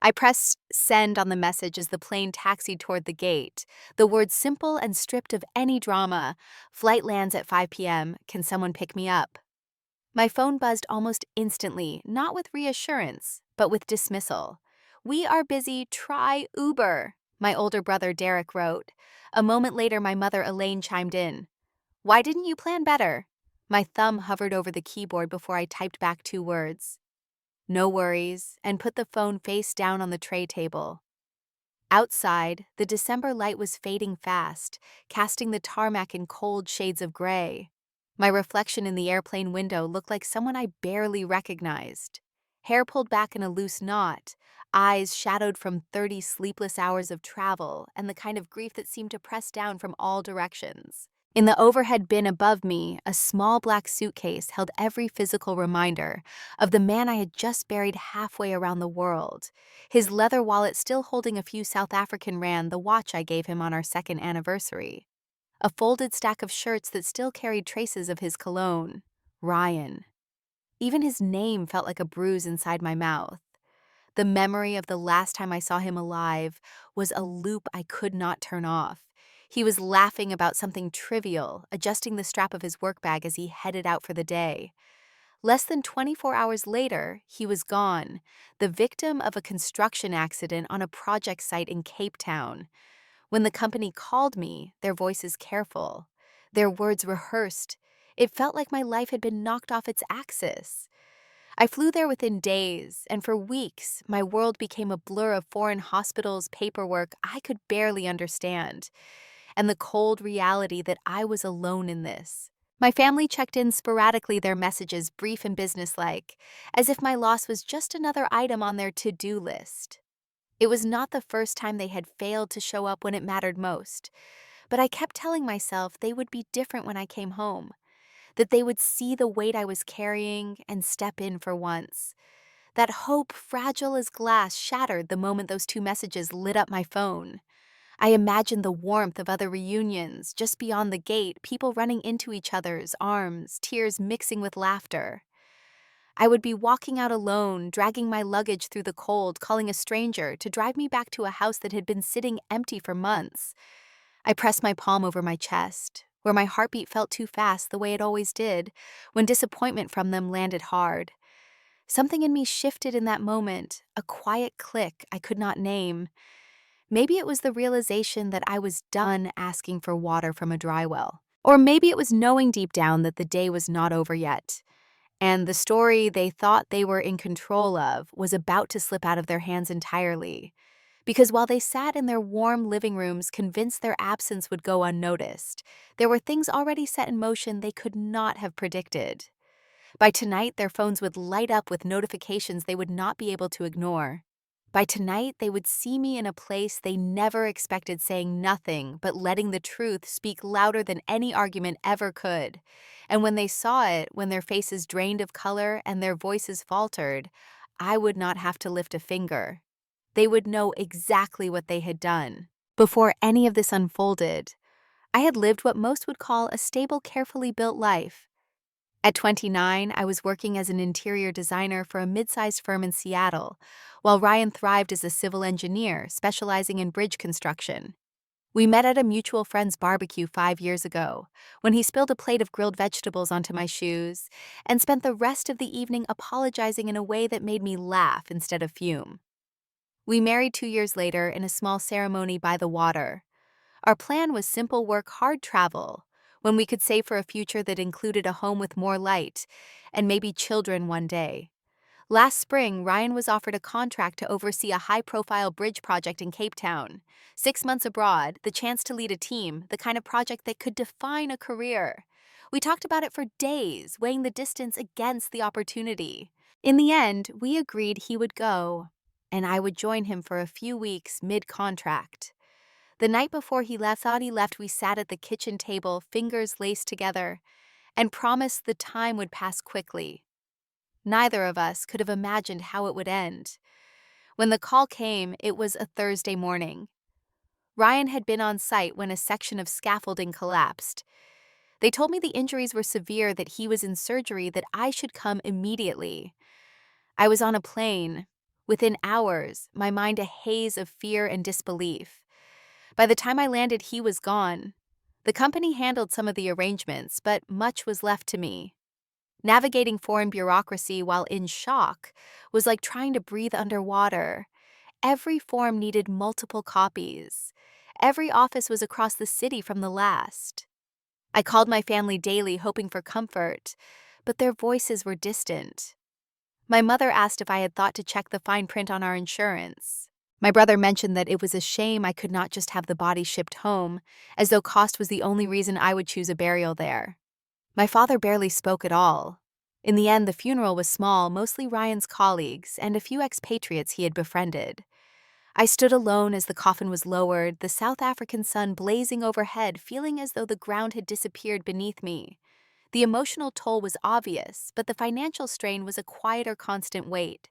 I pressed send on the message as the plane taxied toward the gate. The words simple and stripped of any drama. Flight lands at 5 p.m. Can someone pick me up? My phone buzzed almost instantly, not with reassurance, but with dismissal. We are busy, try Uber, my older brother Derek wrote. A moment later, my mother Elaine chimed in. Why didn't you plan better? My thumb hovered over the keyboard before I typed back 2 words. No worries, and put the phone face down on the tray table. Outside, the December light was fading fast, casting the tarmac in cold shades of gray. My reflection in the airplane window looked like someone I barely recognized. Hair pulled back in a loose knot, eyes shadowed from 30 sleepless hours of travel, and the kind of grief that seemed to press down from all directions. In the overhead bin above me, a small black suitcase held every physical reminder of the man I had just buried halfway around the world, his leather wallet still holding a few South African rand, the watch I gave him on our second anniversary, a folded stack of shirts that still carried traces of his cologne, Ryan. Even his name felt like a bruise inside my mouth. The memory of the last time I saw him alive was a loop I could not turn off. He was laughing about something trivial, adjusting the strap of his work bag as he headed out for the day. Less than 24 hours later, he was gone, the victim of a construction accident on a project site in Cape Town. When the company called me, their voices careful, their words rehearsed, it felt like my life had been knocked off its axis. I flew there within days, and for weeks, my world became a blur of foreign hospitals, paperwork I could barely understand, and the cold reality that I was alone in this. My family checked in sporadically, their messages brief and businesslike, as if my loss was just another item on their to-do list. It was not the first time they had failed to show up when it mattered most, but I kept telling myself they would be different when I came home, that they would see the weight I was carrying and step in for once. That hope, fragile as glass, shattered the moment those 2 messages lit up my phone. I imagined the warmth of other reunions, just beyond the gate, people running into each other's arms, tears mixing with laughter. I would be walking out alone, dragging my luggage through the cold, calling a stranger to drive me back to a house that had been sitting empty for months. I pressed my palm over my chest, where my heartbeat felt too fast the way it always did, when disappointment from them landed hard. Something in me shifted in that moment, a quiet click I could not name. Maybe it was the realization that I was done asking for water from a dry well. Or maybe it was knowing deep down that the day was not over yet, and the story they thought they were in control of was about to slip out of their hands entirely. Because while they sat in their warm living rooms convinced their absence would go unnoticed, there were things already set in motion they could not have predicted. By tonight, their phones would light up with notifications they would not be able to ignore. By tonight, they would see me in a place they never expected, saying nothing but letting the truth speak louder than any argument ever could. And when they saw it, when their faces drained of color and their voices faltered, I would not have to lift a finger. They would know exactly what they had done. Before any of this unfolded, I had lived what most would call a stable, carefully built life. At 29, I was working as an interior designer for a mid-sized firm in Seattle, while Ryan thrived as a civil engineer specializing in bridge construction. We met at a mutual friend's barbecue 5 years ago, when he spilled a plate of grilled vegetables onto my shoes and spent the rest of the evening apologizing in a way that made me laugh instead of fume. We married 2 years later in a small ceremony by the water. Our plan was simple work, hard travel, when we could save for a future that included a home with more light and maybe children one day. Last spring, Ryan was offered a contract to oversee a high-profile bridge project in Cape Town. 6 months abroad, the chance to lead a team, the kind of project that could define a career. We talked about it for days, weighing the distance against the opportunity. In the end, we agreed he would go, and I would join him for a few weeks mid-contract. The night before he left, we sat at the kitchen table, fingers laced together, and promised the time would pass quickly. Neither of us could have imagined how it would end. When the call came, it was a Thursday morning. Ryan had been on site when a section of scaffolding collapsed. They told me the injuries were severe, that he was in surgery, that I should come immediately. I was on a plane, Within hours, my mind a haze of fear and disbelief. By the time I landed, he was gone. The company handled some of the arrangements, but much was left to me. Navigating foreign bureaucracy while in shock was like trying to breathe underwater. Every form needed multiple copies. Every office was across the city from the last. I called my family daily, hoping for comfort, but their voices were distant. My mother asked if I had thought to check the fine print on our insurance. My brother mentioned that it was a shame I could not just have the body shipped home, as though cost was the only reason I would choose a burial there. My father barely spoke at all. In the end, the funeral was small, mostly Ryan's colleagues and a few expatriates he had befriended. I stood alone as the coffin was lowered, the South African sun blazing overhead, feeling as though the ground had disappeared beneath me. The emotional toll was obvious, but the financial strain was a quieter, constant weight.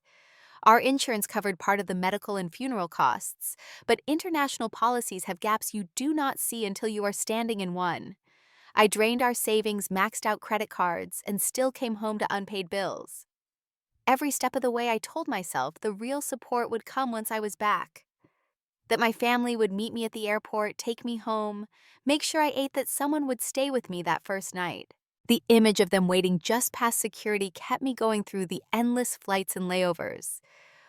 Our insurance covered part of the medical and funeral costs, but international policies have gaps you do not see until you are standing in one. I drained our savings, maxed out credit cards, and still came home to unpaid bills. Every step of the way, I told myself the real support would come once I was back. That my family would meet me at the airport, take me home, make sure I ate, that someone would stay with me that first night. The image of them waiting just past security kept me going through the endless flights and layovers.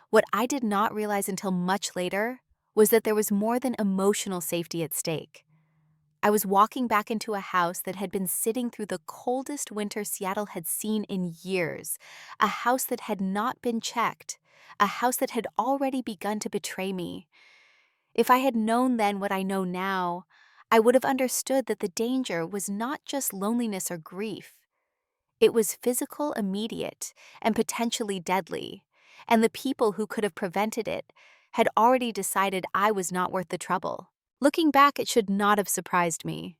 What I did not realize until much later was that there was more than emotional safety at stake. I was walking back into a house that had been sitting through the coldest winter Seattle had seen in years, a house that had not been checked, a house that had already begun to betray me. If I had known then what I know now, I would have understood that the danger was not just loneliness or grief. It was physical, immediate, and potentially deadly, and the people who could have prevented it had already decided I was not worth the trouble. Looking back, it should not have surprised me.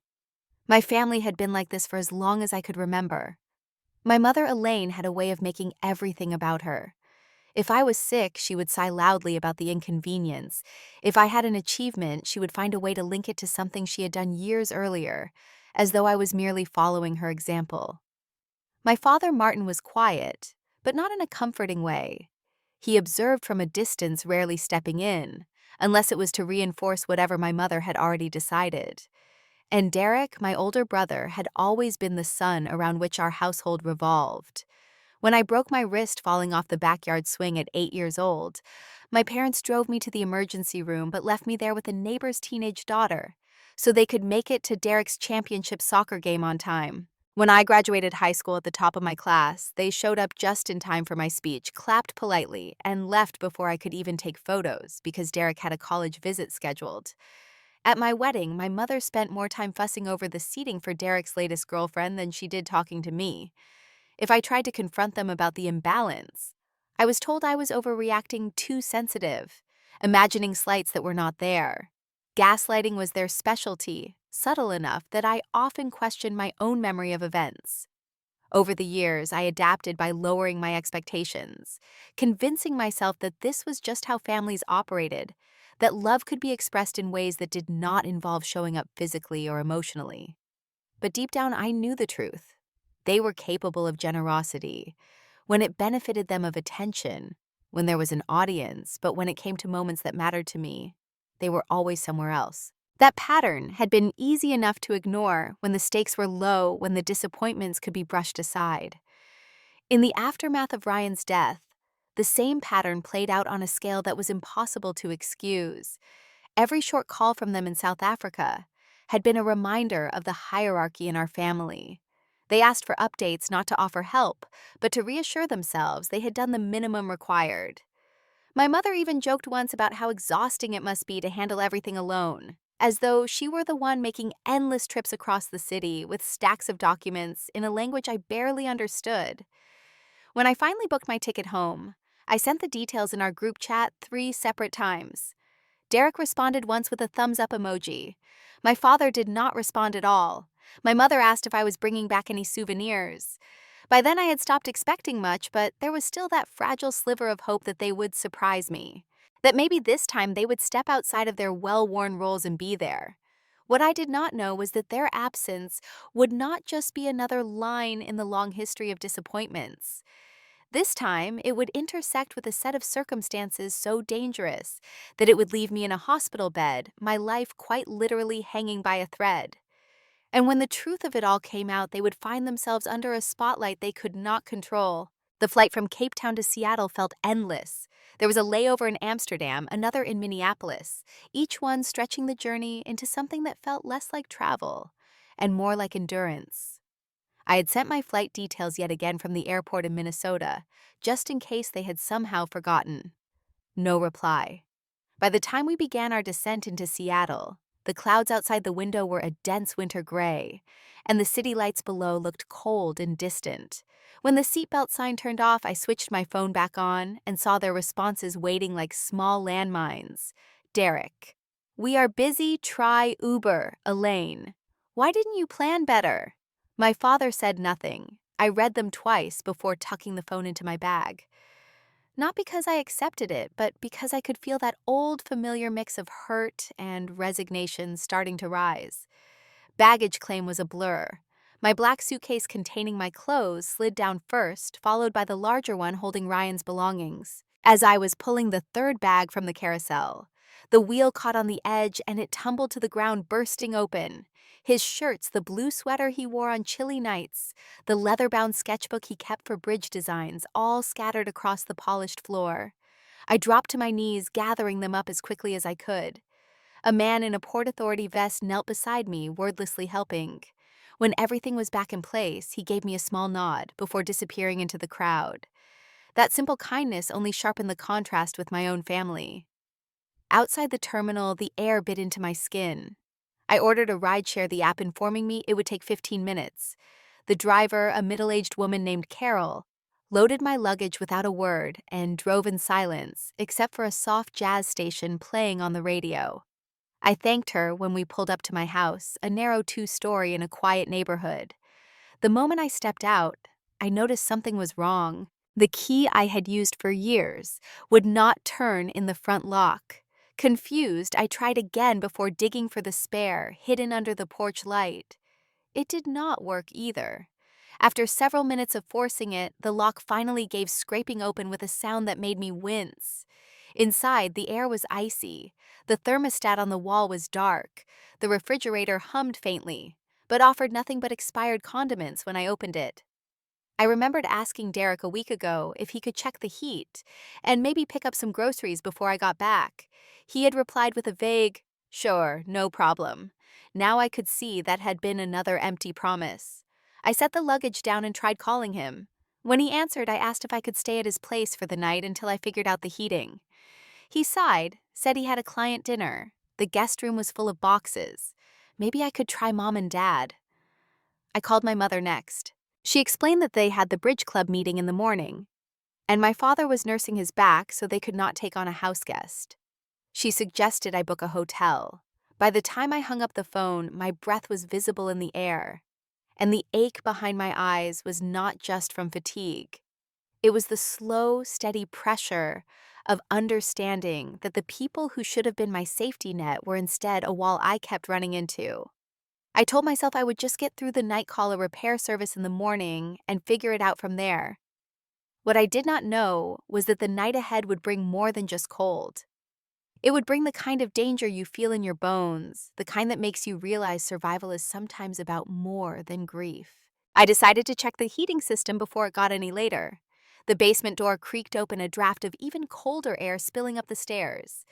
My family had been like this for as long as I could remember. My mother, Elaine, had a way of making everything about her. If I was sick, she would sigh loudly about the inconvenience. If I had an achievement, she would find a way to link it to something she had done years earlier, as though I was merely following her example. My father, Martin, was quiet, but not in a comforting way. He observed from a distance, rarely stepping in, unless it was to reinforce whatever my mother had already decided. And Derek, my older brother, had always been the sun around which our household revolved. When I broke my wrist falling off the backyard swing at 8 years old, my parents drove me to the emergency room but left me there with a neighbor's teenage daughter, so they could make it to Derek's championship soccer game on time. When I graduated high school at the top of my class, they showed up just in time for my speech, clapped politely, and left before I could even take photos because Derek had a college visit scheduled. At my wedding, my mother spent more time fussing over the seating for Derek's latest girlfriend than she did talking to me. If I tried to confront them about the imbalance, I was told I was overreacting, too sensitive, imagining slights that were not there. Gaslighting was their specialty, subtle enough that I often questioned my own memory of events. Over the years, I adapted by lowering my expectations, convincing myself that this was just how families operated, that love could be expressed in ways that did not involve showing up physically or emotionally. But deep down, I knew the truth. They were capable of generosity when it benefited them, of attention when there was an audience, but when it came to moments that mattered to me, they were always somewhere else. That pattern had been easy enough to ignore when the stakes were low, when the disappointments could be brushed aside. In the aftermath of Ryan's death, the same pattern played out on a scale that was impossible to excuse. Every short call from them in South Africa had been a reminder of the hierarchy in our family. They asked for updates, not to offer help, but to reassure themselves they had done the minimum required. My mother even joked once about how exhausting it must be to handle everything alone, as though she were the one making endless trips across the city with stacks of documents in a language I barely understood. When I finally booked my ticket home, I sent the details in our group chat 3 separate times. Derek responded once with a thumbs-up emoji. My father did not respond at all. My mother asked if I was bringing back any souvenirs. By then I had stopped expecting much, but there was still that fragile sliver of hope that they would surprise me. That maybe this time they would step outside of their well-worn roles and be there. What I did not know was that their absence would not just be another line in the long history of disappointments. This time, it would intersect with a set of circumstances so dangerous that it would leave me in a hospital bed, my life quite literally hanging by a thread. And when the truth of it all came out, they would find themselves under a spotlight they could not control. The flight from Cape Town to Seattle felt endless. There was a layover in Amsterdam, another in Minneapolis, each one stretching the journey into something that felt less like travel and more like endurance. I had sent my flight details yet again from the airport in Minnesota, just in case they had somehow forgotten. No reply. By the time we began our descent into Seattle, the clouds outside the window were a dense winter gray, and the city lights below looked cold and distant. When the seatbelt sign turned off, I switched my phone back on and saw their responses waiting like small landmines. Derek: "We are busy, try Uber, Elaine. Why didn't you plan better?" My father said nothing. I read them twice before tucking the phone into my bag. Not because I accepted it, but because I could feel that old familiar mix of hurt and resignation starting to rise. Baggage claim was a blur. My black suitcase containing my clothes slid down first, followed by the larger one holding Ryan's belongings. As I was pulling the third bag from the carousel, the wheel caught on the edge and it tumbled to the ground, bursting open. His shirts, the blue sweater he wore on chilly nights, the leather-bound sketchbook he kept for bridge designs, all scattered across the polished floor. I dropped to my knees, gathering them up as quickly as I could. A man in a Port Authority vest knelt beside me, wordlessly helping. When everything was back in place, he gave me a small nod before disappearing into the crowd. That simple kindness only sharpened the contrast with my own family. Outside the terminal, the air bit into my skin. I ordered a rideshare, the app informing me it would take 15 minutes. The driver, a middle-aged woman named Carol, loaded my luggage without a word and drove in silence, except for a soft jazz station playing on the radio. I thanked her when we pulled up to my house, a narrow two-story in a quiet neighborhood. The moment I stepped out, I noticed something was wrong. The key I had used for years would not turn in the front lock. Confused, I tried again before digging for the spare, hidden under the porch light. It did not work either. After several minutes of forcing it, the lock finally gave, scraping open with a sound that made me wince. Inside, the air was icy. The thermostat on the wall was dark. The refrigerator hummed faintly, but offered nothing but expired condiments when I opened it. I remembered asking Derek a week ago if he could check the heat and maybe pick up some groceries before I got back. He had replied with a vague, "Sure, no problem." Now I could see that had been another empty promise. I set the luggage down and tried calling him. When he answered, I asked if I could stay at his place for the night until I figured out the heating. He sighed, said he had a client dinner. The guest room was full of boxes. Maybe I could try Mom and Dad. I called my mother next. She explained that they had the bridge club meeting in the morning, and my father was nursing his back so they could not take on a house guest. She suggested I book a hotel. By the time I hung up the phone, my breath was visible in the air, and the ache behind my eyes was not just from fatigue. It was the slow, steady pressure of understanding that the people who should have been my safety net were instead a wall I kept running into. I told myself I would just get through the night call or repair service in the morning and figure it out from there. What I did not know was that the night ahead would bring more than just cold. It would bring the kind of danger you feel in your bones, the kind that makes you realize survival is sometimes about more than grief. I decided to check the heating system before it got any later. The basement door creaked open, a draft of even colder air spilling up the stairs.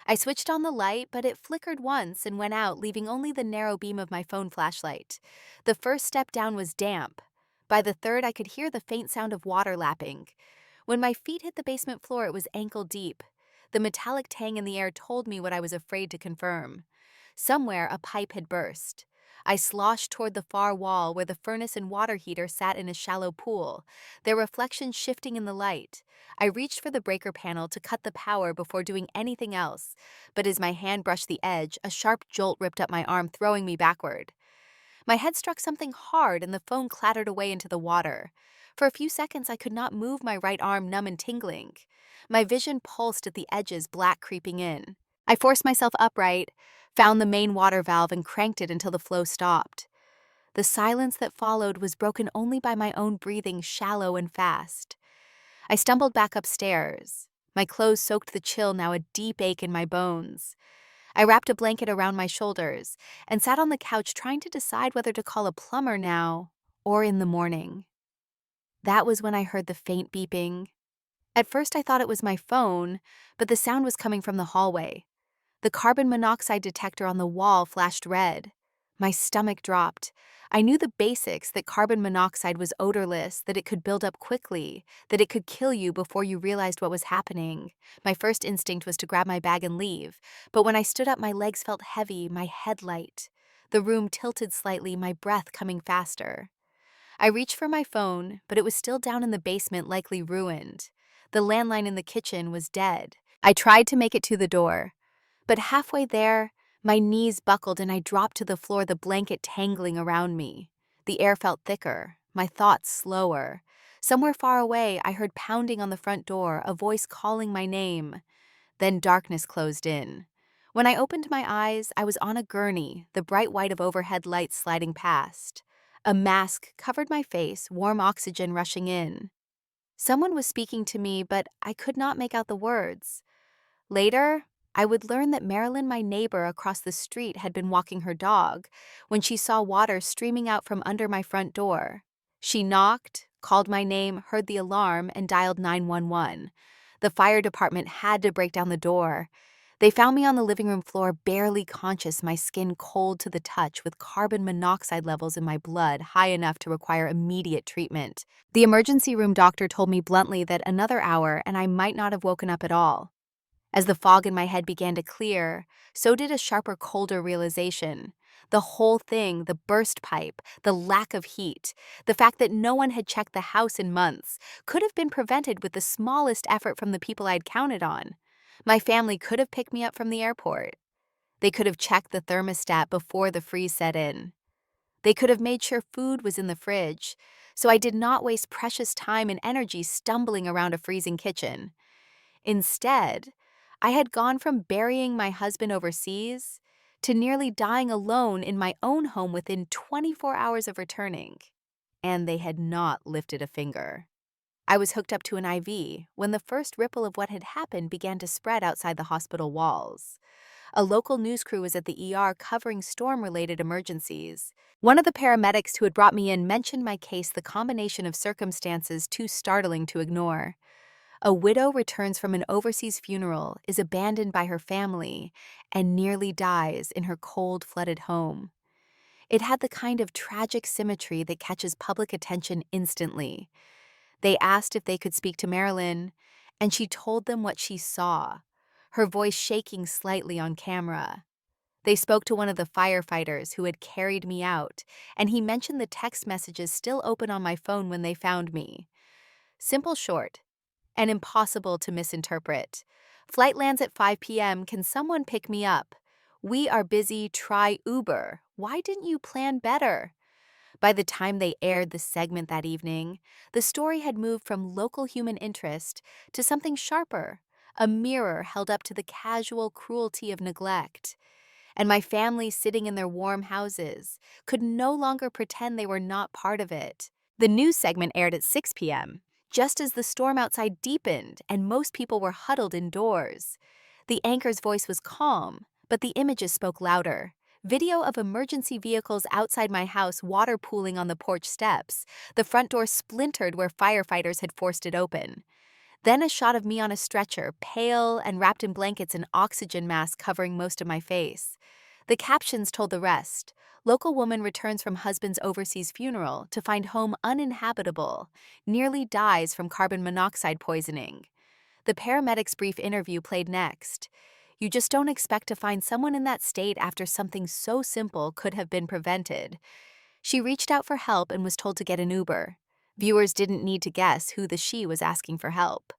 I switched on the light, but it flickered once and went out, leaving only the narrow beam of my phone flashlight. The first step down was damp. By the third, I could hear the faint sound of water lapping. When my feet hit the basement floor, it was ankle deep. The metallic tang in the air told me what I was afraid to confirm. Somewhere, a pipe had burst. I sloshed toward the far wall where the furnace and water heater sat in a shallow pool, their reflections shifting in the light. I reached for the breaker panel to cut the power before doing anything else, but as my hand brushed the edge, a sharp jolt ripped up my arm, throwing me backward. My head struck something hard and the phone clattered away into the water. For a few seconds, I could not move, my right arm numb and tingling. My vision pulsed at the edges, black creeping in. I forced myself upright, found the main water valve, and cranked it until the flow stopped. The silence that followed was broken only by my own breathing, shallow and fast. I stumbled back upstairs. My clothes soaked the chill, now a deep ache in my bones. I wrapped a blanket around my shoulders and sat on the couch trying to decide whether to call a plumber now or in the morning. That was when I heard the faint beeping. At first I thought it was my phone, but the sound was coming from the hallway. The carbon monoxide detector on the wall flashed red. My stomach dropped. I knew the basics, that carbon monoxide was odorless, that it could build up quickly, that it could kill you before you realized what was happening. My first instinct was to grab my bag and leave, but when I stood up, my legs felt heavy, my head light. The room tilted slightly, my breath coming faster. I reached for my phone, but it was still down in the basement, likely ruined. The landline in the kitchen was dead. I tried to make it to the door, but halfway there, my knees buckled and I dropped to the floor, the blanket tangling around me. The air felt thicker, my thoughts slower. Somewhere far away, I heard pounding on the front door, a voice calling my name. Then darkness closed in. When I opened my eyes, I was on a gurney, the bright white of overhead lights sliding past. A mask covered my face, warm oxygen rushing in. Someone was speaking to me, but I could not make out the words. Later, I would learn that Marilyn, my neighbor across the street, had been walking her dog when she saw water streaming out from under my front door. She knocked, called my name, heard the alarm, and dialed 911. The fire department had to break down the door. They found me on the living room floor, barely conscious, my skin cold to the touch, with carbon monoxide levels in my blood high enough to require immediate treatment. The emergency room doctor told me bluntly that another hour and I might not have woken up at all. As the fog in my head began to clear, so did a sharper, colder realization. The whole thing, the burst pipe, the lack of heat, the fact that no one had checked the house in months, could have been prevented with the smallest effort from the people I'd counted on. My family could have picked me up from the airport. They could have checked the thermostat before the freeze set in. They could have made sure food was in the fridge, so I did not waste precious time and energy stumbling around a freezing kitchen. Instead, I had gone from burying my husband overseas to nearly dying alone in my own home within 24 hours of returning. And they had not lifted a finger. I was hooked up to an IV when the first ripple of what had happened began to spread outside the hospital walls. A local news crew was at the ER covering storm-related emergencies. One of the paramedics who had brought me in mentioned my case, the combination of circumstances too startling to ignore. A widow returns from an overseas funeral, is abandoned by her family, and nearly dies in her cold, flooded home. It had the kind of tragic symmetry that catches public attention instantly. They asked if they could speak to Marilyn, and she told them what she saw, her voice shaking slightly on camera. They spoke to one of the firefighters who had carried me out, and he mentioned the text messages still open on my phone when they found me. Simple, short, and impossible to misinterpret. Flight lands at 5 p.m. Can someone pick me up? We are busy. Try Uber. Why didn't you plan better? By the time they aired the segment that evening, the story had moved from local human interest to something sharper, a mirror held up to the casual cruelty of neglect. And my family, sitting in their warm houses, could no longer pretend they were not part of it. The news segment aired at 6 p.m., just as the storm outside deepened and most people were huddled indoors. The anchor's voice was calm, but the images spoke louder. Video of emergency vehicles outside my house, water pooling on the porch steps. The front door splintered where firefighters had forced it open. Then a shot of me on a stretcher, pale and wrapped in blankets, an oxygen mask covering most of my face. The captions told the rest. Local woman returns from husband's overseas funeral to find home uninhabitable, nearly dies from carbon monoxide poisoning. The paramedic's brief interview played next. You just don't expect to find someone in that state after something so simple could have been prevented. She reached out for help and was told to get an Uber. Viewers didn't need to guess who the she was asking for help.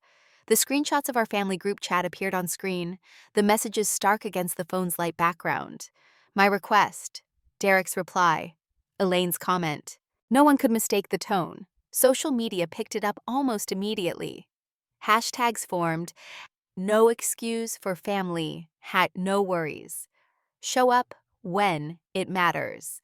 The screenshots of our family group chat appeared on screen, the messages stark against the phone's light background. My request, Derek's reply, Elaine's comment. No one could mistake the tone. Social media picked it up almost immediately. Hashtags formed, no excuse for family, no worries. Show up when it matters.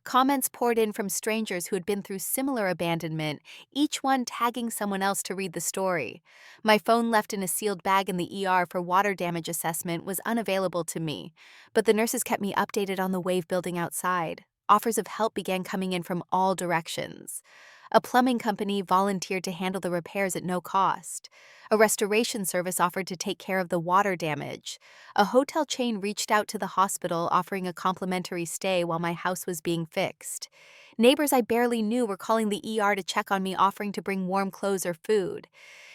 Comments poured in from strangers who had been through similar abandonment, each one tagging someone else to read the story. My phone left in a sealed bag in the ER for water damage assessment was unavailable to me, but the nurses kept me updated on the wave building outside. Offers of help began coming in from all directions. A plumbing company volunteered to handle the repairs at no cost. A restoration service offered to take care of the water damage. A hotel chain reached out to the hospital offering a complimentary stay while my house was being fixed. Neighbors I barely knew were calling the ER to check on me, offering to bring warm clothes or food.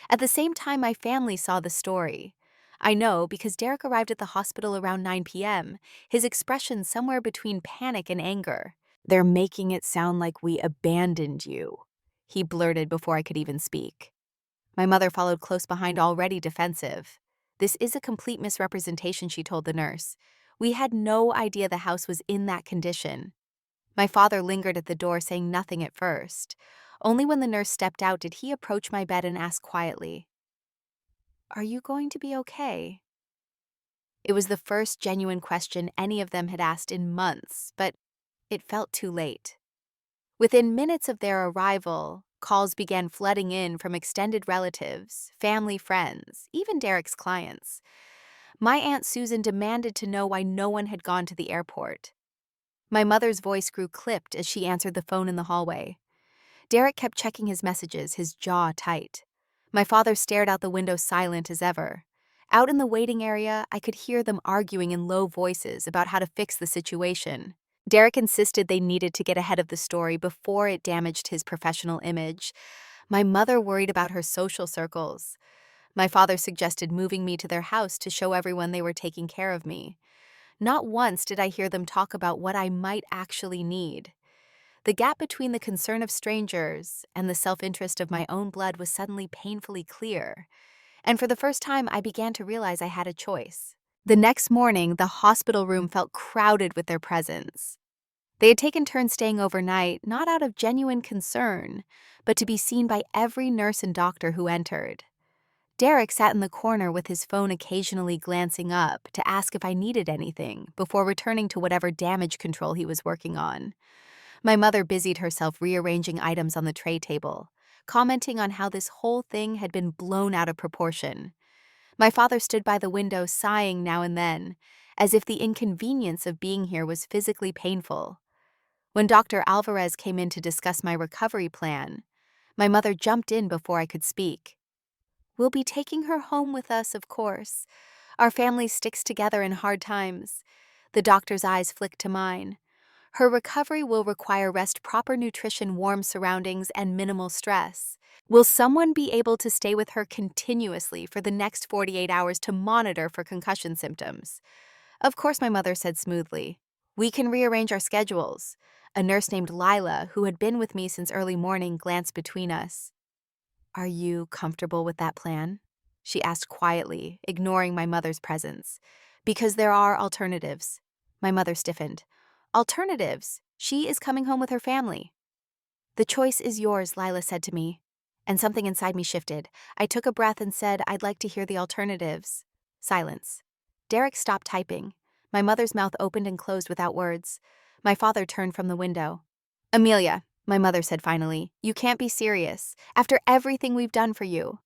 At the same time, my family saw the story. I know because Derek arrived at the hospital around 9 p.m., his expression somewhere between panic and anger. "They're making it sound like we abandoned you," he blurted before I could even speak. My mother followed close behind, already defensive. "This is a complete misrepresentation," she told the nurse. "We had no idea the house was in that condition." My father lingered at the door, saying nothing at first. Only when the nurse stepped out did he approach my bed and ask quietly, "Are you going to be okay?" It was the first genuine question any of them had asked in months, but it felt too late. Within minutes of their arrival, calls began flooding in from extended relatives, family, friends, even Derek's clients. My Aunt Susan demanded to know why no one had gone to the airport. My mother's voice grew clipped as she answered the phone in the hallway. Derek kept checking his messages, his jaw tight. My father stared out the window, silent as ever. Out in the waiting area, I could hear them arguing in low voices about how to fix the situation. Derek insisted they needed to get ahead of the story before it damaged his professional image. My mother worried about her social circles. My father suggested moving me to their house to show everyone they were taking care of me. Not once did I hear them talk about what I might actually need. The gap between the concern of strangers and the self-interest of my own blood was suddenly painfully clear. And for the first time, I began to realize I had a choice. The next morning, the hospital room felt crowded with their presence. They had taken turns staying overnight, not out of genuine concern, but to be seen by every nurse and doctor who entered. Derek sat in the corner with his phone occasionally glancing up to ask if I needed anything before returning to whatever damage control he was working on. My mother busied herself rearranging items on the tray table, commenting on how this whole thing had been blown out of proportion. My father stood by the window, sighing now and then, as if the inconvenience of being here was physically painful. When Dr. Alvarez came in to discuss my recovery plan, my mother jumped in before I could speak. "We'll be taking her home with us, of course. Our family sticks together in hard times." The doctor's eyes flicked to mine. "Her recovery will require rest, proper nutrition, warm surroundings, and minimal stress. Will someone be able to stay with her continuously for the next 48 hours to monitor for concussion symptoms?" "Of course," my mother said smoothly. "We can rearrange our schedules." A nurse named Lila, who had been with me since early morning, glanced between us. "Are you comfortable with that plan?" she asked quietly, ignoring my mother's presence. "Because there are alternatives." My mother stiffened. "Alternatives? She is coming home with her family." "The choice is yours," Lila said to me. And something inside me shifted. I took a breath and said, "I'd like to hear the alternatives." Silence. Derek stopped typing. My mother's mouth opened and closed without words. My father turned from the window. "Amelia," my mother said finally, "you can't be serious. After everything we've done for you."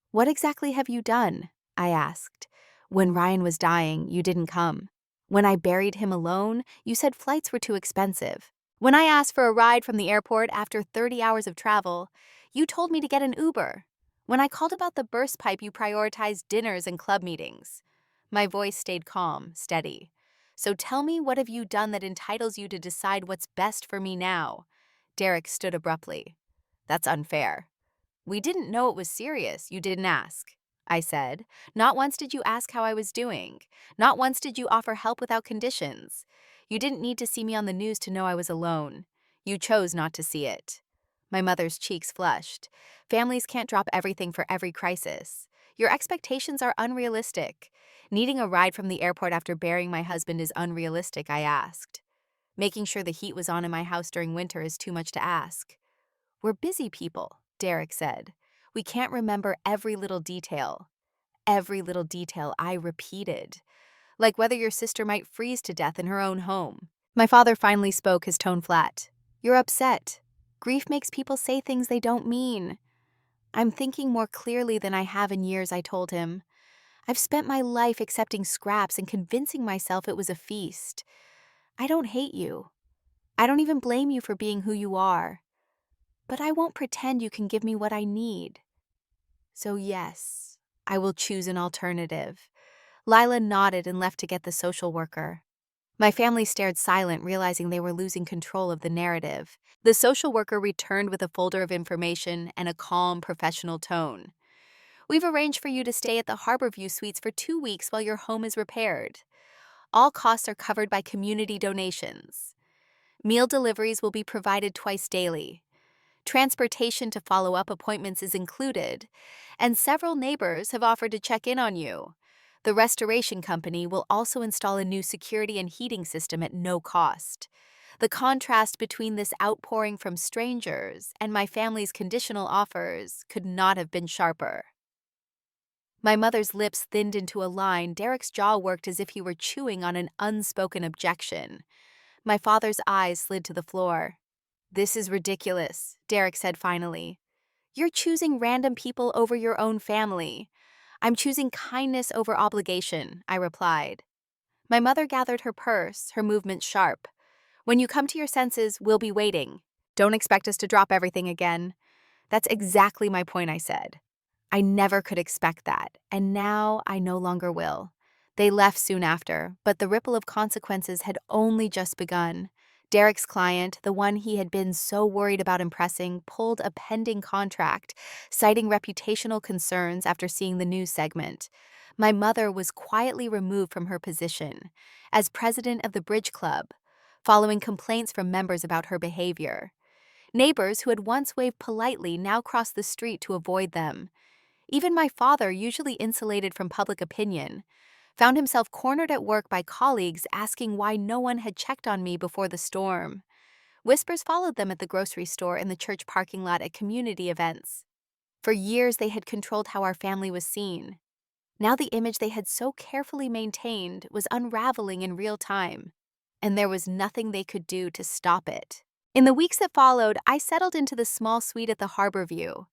"What exactly have you done?" I asked. "When Ryan was dying, you didn't come. When I buried him alone, you said flights were too expensive. When I asked for a ride from the airport after 30 hours of travel, you told me to get an Uber. When I called about the burst pipe, you prioritized dinners and club meetings." My voice stayed calm, steady. "So tell me, what have you done that entitles you to decide what's best for me now?" Derek stood abruptly. "That's unfair." "We didn't know it was serious. You didn't ask," I said. "Not once did you ask how I was doing. Not once did you offer help without conditions. You didn't need to see me on the news to know I was alone. You chose not to see it." My mother's cheeks flushed. "Families can't drop everything for every crisis. Your expectations are unrealistic. Needing a ride from the airport after burying my husband is unrealistic," I asked. "Making sure the heat was on in my house during winter is too much to ask." "We're busy people," Derek said. "We can't remember every little detail." "Every little detail," I repeated. "Like whether your sister might freeze to death in her own home." My father finally spoke, his tone flat. You're upset. Grief makes people say things they don't mean. I'm thinking more clearly than I have in years, I told him. I've spent my life accepting scraps and convincing myself it was a feast. I don't hate you. I don't even blame you for being who you are. But I won't pretend you can give me what I need. So yes, I will choose an alternative. Lila nodded and left to get the social worker. My family stared silent, realizing they were losing control of the narrative. The social worker returned with a folder of information and a calm, professional tone. We've arranged for you to stay at the Harborview Suites for 2 weeks while your home is repaired. All costs are covered by community donations. Meal deliveries will be provided twice daily. Transportation to follow-up appointments is included, and several neighbors have offered to check in on you. The restoration company will also install a new security and heating system at no cost. The contrast between this outpouring from strangers and my family's conditional offers could not have been sharper. My mother's lips thinned into a line. Derek's jaw worked as if he were chewing on an unspoken objection. My father's eyes slid to the floor. This is ridiculous, Derek said finally. You're choosing random people over your own family. I'm choosing kindness over obligation, I replied. My mother gathered her purse, her movements sharp. When you come to your senses, we'll be waiting. Don't expect us to drop everything again. That's exactly my point, I said. I never could expect that, and now I no longer will. They left soon after, but the ripple of consequences had only just begun. Derek's client, the one he had been so worried about impressing, pulled a pending contract, citing reputational concerns after seeing the news segment. My mother was quietly removed from her position as president of the Bridge Club, following complaints from members about her behavior. Neighbors who had once waved politely now crossed the street to avoid them. Even my father, usually insulated from public opinion, found himself cornered at work by colleagues asking why no one had checked on me before the storm. Whispers followed them at the grocery store and the church parking lot at community events. For years, they had controlled how our family was seen. Now the image they had so carefully maintained was unraveling in real time, and there was nothing they could do to stop it. In the weeks that followed, I settled into the small suite at the Harborview.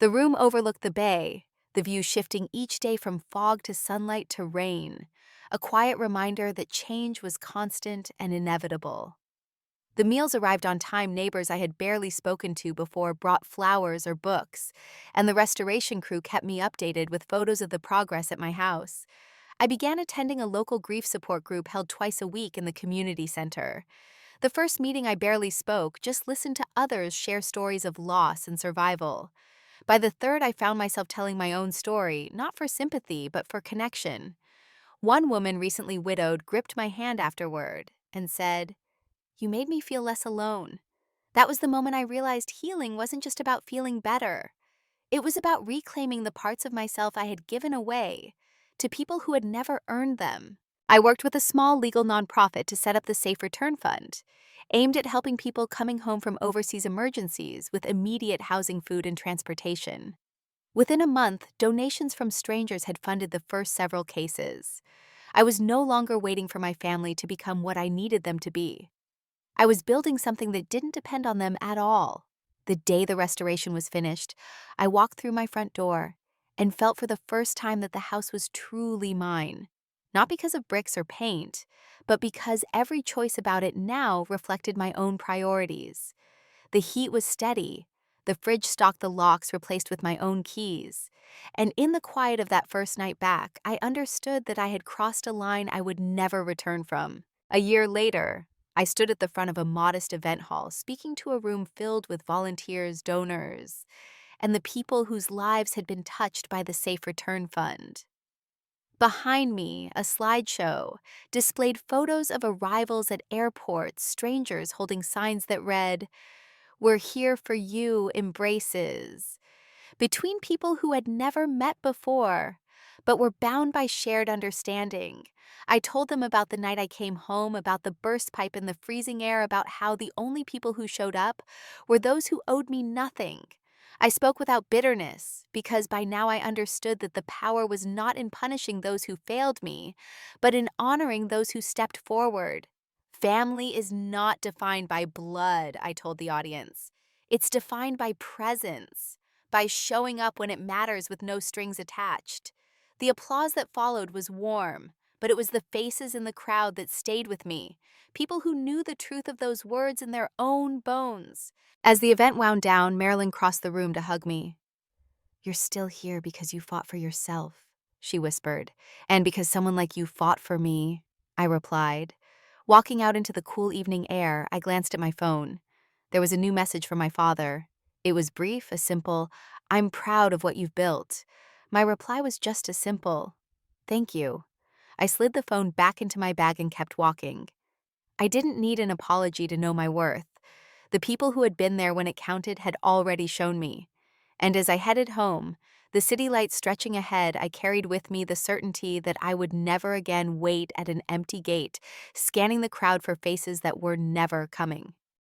The room overlooked the bay, the view shifting each day from fog to sunlight to rain, a quiet reminder that change was constant and inevitable. The meals arrived on time. Neighbors I had barely spoken to before brought flowers or books, and the restoration crew kept me updated with photos of the progress at my house. I began attending a local grief support group held twice a week in the community center. The first meeting I barely spoke, just listened to others share stories of loss and survival. By the third, I found myself telling my own story, not for sympathy, but for connection. One woman, recently widowed, gripped my hand afterward and said, "You made me feel less alone." That was the moment I realized healing wasn't just about feeling better. It was about reclaiming the parts of myself I had given away to people who had never earned them. I worked with a small legal nonprofit to set up the Safe Return Fund, aimed at helping people coming home from overseas emergencies with immediate housing, food, and transportation. Within a month, donations from strangers had funded the first several cases. I was no longer waiting for my family to become what I needed them to be. I was building something that didn't depend on them at all. The day the restoration was finished, I walked through my front door and felt for the first time that the house was truly mine. Not because of bricks or paint, but because every choice about it now reflected my own priorities. The heat was steady. The fridge stocked the locks replaced with my own keys. And in the quiet of that first night back, I understood that I had crossed a line I would never return from. A year later, I stood at the front of a modest event hall, speaking to a room filled with volunteers, donors, and the people whose lives had been touched by the Safe Return Fund. Behind me, a slideshow displayed photos of arrivals at airports, strangers holding signs that read, "We're here for you, embraces," between people who had never met before, but were bound by shared understanding. I told them about the night I came home, about the burst pipe in the freezing air, about how the only people who showed up were those who owed me nothing. I spoke without bitterness, because by now I understood that the power was not in punishing those who failed me, but in honoring those who stepped forward. Family is not defined by blood, I told the audience. It's defined by presence, by showing up when it matters with no strings attached. The applause that followed was warm, but it was the faces in the crowd that stayed with me, people who knew the truth of those words in their own bones. As the event wound down, Marilyn crossed the room to hug me. "You're still here because you fought for yourself," she whispered, "and because someone like you fought for me," I replied. Walking out into the cool evening air, I glanced at my phone. There was a new message from my father. It was brief, a simple, "I'm proud of what you've built." My reply was just as simple, "Thank you." I slid the phone back into my bag and kept walking. I didn't need an apology to know my worth. The people who had been there when it counted had already shown me. And as I headed home, the city lights stretching ahead, I carried with me the certainty that I would never again wait at an empty gate, scanning the crowd for faces that were never coming.